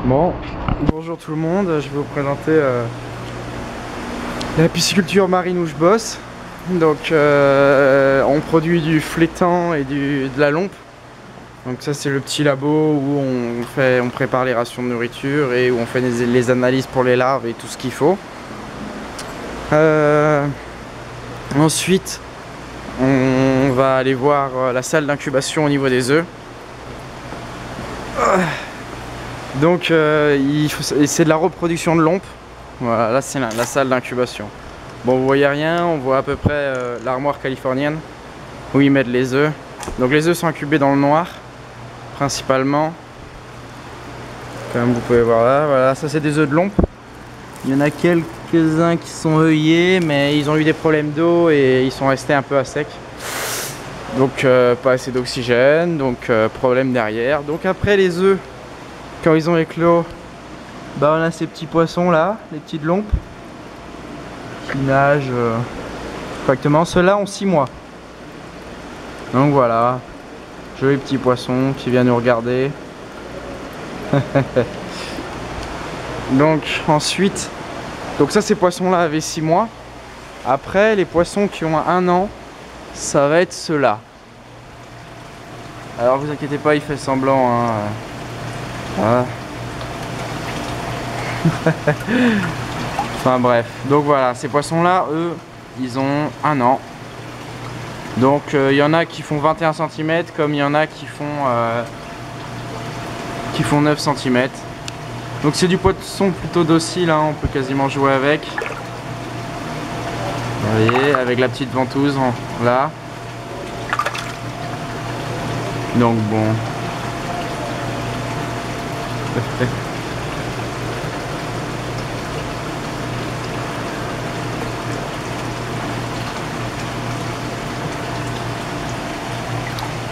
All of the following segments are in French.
Bon, bonjour tout le monde, je vais vous présenter la pisciculture marine où je bosse. Donc on produit du flétan et de la lompe. Donc ça c'est le petit labo où on prépare les rations de nourriture et où on fait les analyses pour les larves et tout ce qu'il faut. Ensuite on va aller voir la salle d'incubation au niveau des œufs. Donc c'est de la reproduction de lompe. Voilà, là c'est la salle d'incubation. Bon, vous voyez rien, on voit à peu près l'armoire californienne où ils mettent les œufs. Donc les œufs sont incubés dans le noir principalement. Comme vous pouvez voir là, voilà, ça c'est des œufs de lompe. Il y en a quelques-uns qui sont œillés, mais ils ont eu des problèmes d'eau et ils sont restés un peu à sec. Donc pas assez d'oxygène, donc problème derrière. Donc après les œufs, quand ils ont éclos, bah on a ces petits poissons là, les petites lompes qui nagent correctement. Ceux-là ont 6 mois. Donc voilà, jolis petits poissons qui viennent nous regarder. Donc ensuite, donc ça ces poissons là avaient 6 mois. Après les poissons qui ont 1 an, ça va être ceux-là. Alors vous inquiétez pas, il fait semblant hein. Voilà. Enfin bref, donc voilà, ces poissons là, eux, ils ont 1 an. Donc il y en a qui font 21 cm, comme il y en a qui font 9 cm. Donc c'est du poisson plutôt docile, hein, on peut quasiment jouer avec. Vous voyez, avec la petite ventouse là. Donc bon.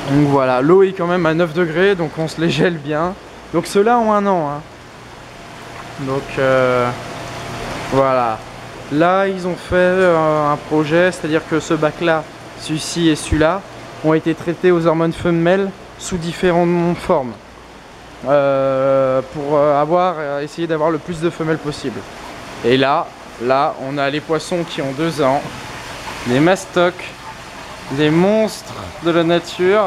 Donc voilà, l'eau est quand même à 9 degrés, donc on se les gèle bien. Donc ceux-là ont 1 an. Hein. Donc voilà. Là, ils ont fait un projet, c'est-à-dire que ce bac-là, celui-ci et celui-là, ont été traités aux hormones femelles sous différentes formes. Pour essayer d'avoir le plus de femelles possible. Et là, on a les poissons qui ont 2 ans, des mastocs, des monstres de la nature.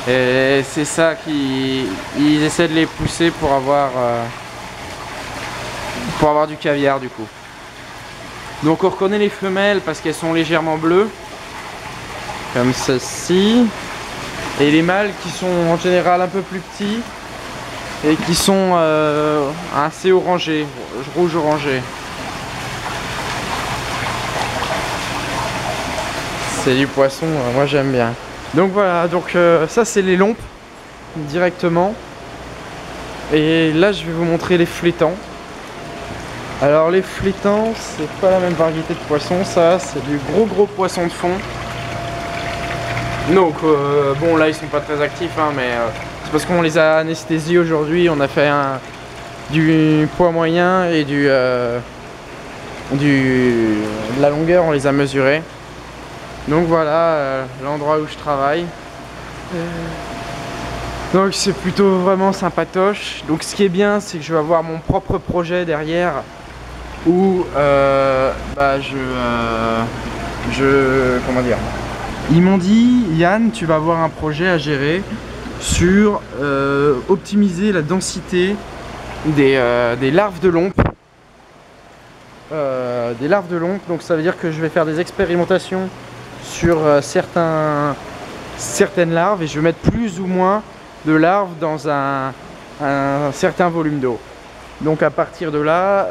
Et c'est ça ils essaient de les pousser pour avoir du caviar du coup. Donc on reconnaît les femelles parce qu'elles sont légèrement bleues, comme ceci. Et les mâles qui sont en général un peu plus petits et qui sont assez orangés, rouge orangé. C'est du poisson, moi j'aime bien. Donc voilà, donc ça c'est les lompes directement. Et là je vais vous montrer les flétans. Alors les flétans, c'est pas la même variété de poisson, ça c'est du gros poisson de fond. Donc bon là ils sont pas très actifs hein, mais c'est parce qu'on les a anesthésiés aujourd'hui. On a fait du poids moyen et de la longueur, on les a mesurés. Donc voilà l'endroit où je travaille. Donc c'est plutôt vraiment sympatoche. Donc ce qui est bien c'est que je vais avoir mon propre projet derrière où comment dire, ils m'ont dit Yann, tu vas avoir un projet à gérer sur optimiser la densité des larves de lompe. Donc ça veut dire que je vais faire des expérimentations sur certaines larves et je vais mettre plus ou moins de larves dans un certain volume d'eau. Donc à partir de là,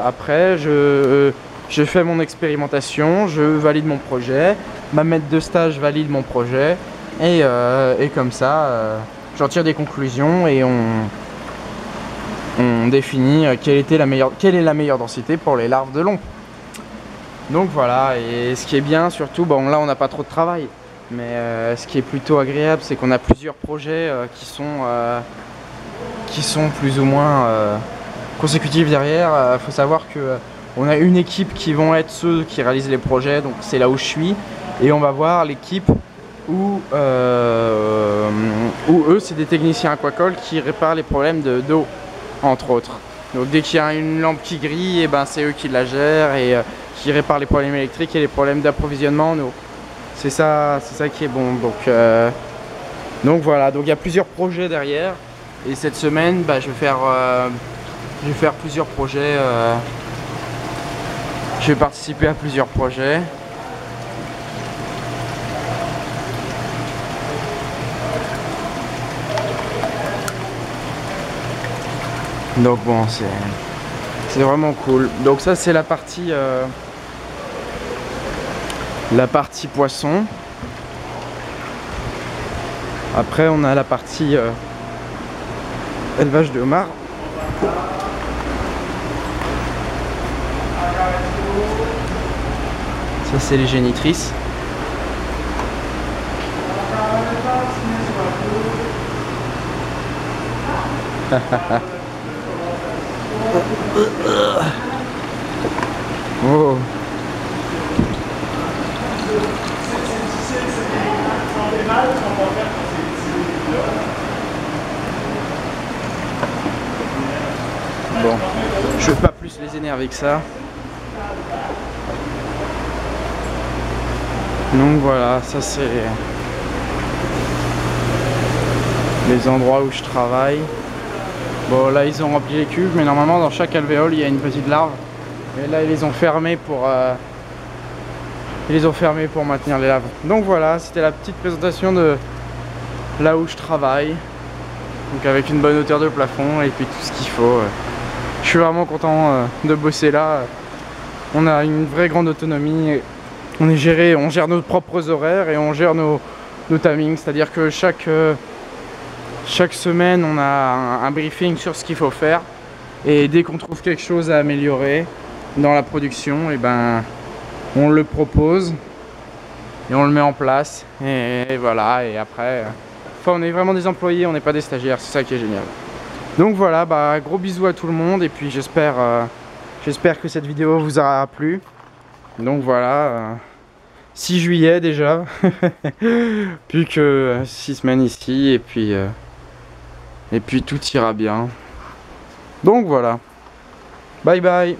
après je fais mon expérimentation, je valide mon projet, ma maître de stage valide mon projet et comme ça j'en tire des conclusions et on définit quelle est la meilleure densité pour les larves de lompe. Donc voilà, et ce qui est bien surtout, bon là on n'a pas trop de travail, mais ce qui est plutôt agréable c'est qu'on a plusieurs projets qui sont plus ou moins consécutifs derrière. Faut savoir que on a une équipe qui vont être ceux qui réalisent les projets, donc c'est là où je suis, et on va voir l'équipe où Ou eux, c'est des techniciens aquacoles qui réparent les problèmes d'eau, entre autres. Donc dès qu'il y a une lampe qui grille, et ben c'est eux qui la gèrent et qui réparent les problèmes électriques et les problèmes d'approvisionnement en eau. C'est ça qui est bon. Donc voilà, donc il y a plusieurs projets derrière. Et cette semaine, bah, je vais faire plusieurs projets. Je vais participer à plusieurs projets. Donc bon, c'est vraiment cool. Donc ça c'est la partie poisson. Après on a la partie élevage de homards. Ça c'est les génitrices. Oh. Bon, je veux pas plus les énerver que ça. Donc voilà, ça c'est les endroits où je travaille. Bon là ils ont rempli les cuves, mais normalement dans chaque alvéole il y a une petite larve. Et là ils les ont fermés pour maintenir les larves. Donc voilà, c'était la petite présentation de là où je travaille. Donc avec une bonne hauteur de plafond et puis tout ce qu'il faut. Je suis vraiment content de bosser là. On a une vraie grande autonomie. On gère nos propres horaires et on gère nos timings. C'est-à-dire que chaque semaine on a un briefing sur ce qu'il faut faire. Et dès qu'on trouve quelque chose à améliorer dans la production, et ben on le propose et on le met en place. Et voilà, et après... Enfin, on est vraiment des employés, on n'est pas des stagiaires, c'est ça qui est génial. Donc voilà, bah, gros bisous à tout le monde et puis j'espère que cette vidéo vous aura plu. Donc voilà, 6 juillet déjà, plus que 6 semaines ici et puis tout ira bien. Donc voilà, bye bye.